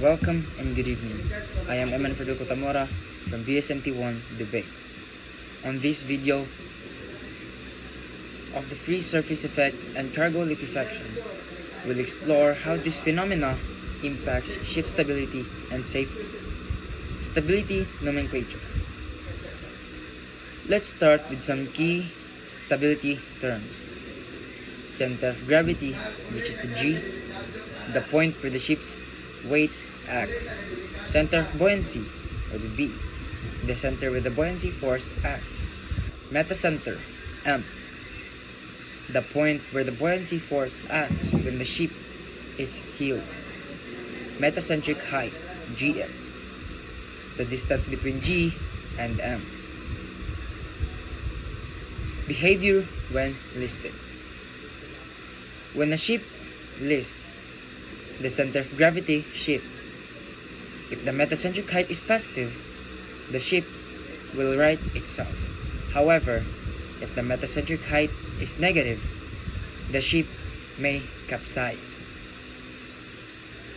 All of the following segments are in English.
Welcome and good evening. I am Eman Fredel Cotamora from BSMT1 Debate. On this video of the free surface effect and cargo liquefaction, we'll explore how this phenomena impacts ship stability and safety. Stability nomenclature. Let's start with some key stability terms. Center of gravity, which is the G, the point where the ship's weight acts. Center of buoyancy, or the B, the center where the buoyancy force acts. Metacenter, M, the point where the buoyancy force acts when the ship is heeled. Metacentric height, GM, the distance between G and M. Behavior when listed. When a ship lists, the center of gravity shifts. If the metacentric height is positive, the ship will right itself. However, if the metacentric height is negative, the ship may capsize.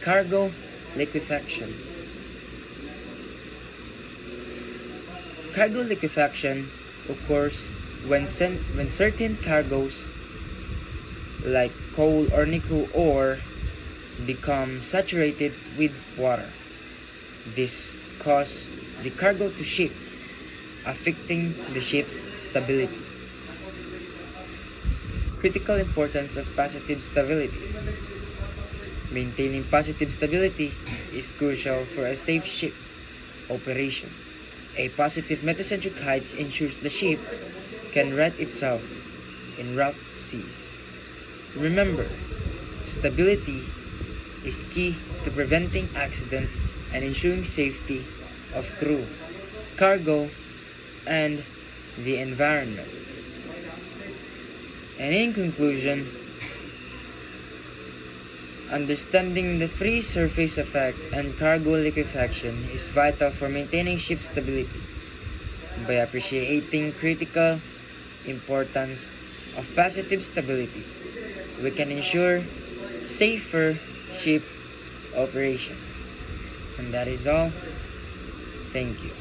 Cargo liquefaction. Cargo liquefaction occurs when certain cargoes like coal or nickel ore become saturated with water. This causes the cargo to shift, affecting the ship's stability. Critical importance of positive stability. Maintaining positive stability is crucial for a safe ship operation. A positive metacentric height ensures the ship can right itself in rough seas. Remember, stability is key to preventing accident and ensuring safety of crew, cargo, and the environment. And in conclusion, understanding the free surface effect and cargo liquefaction is vital for maintaining ship stability. By appreciating critical importance of positive stability, we can ensure safer ship operation. And that is all. Thank you.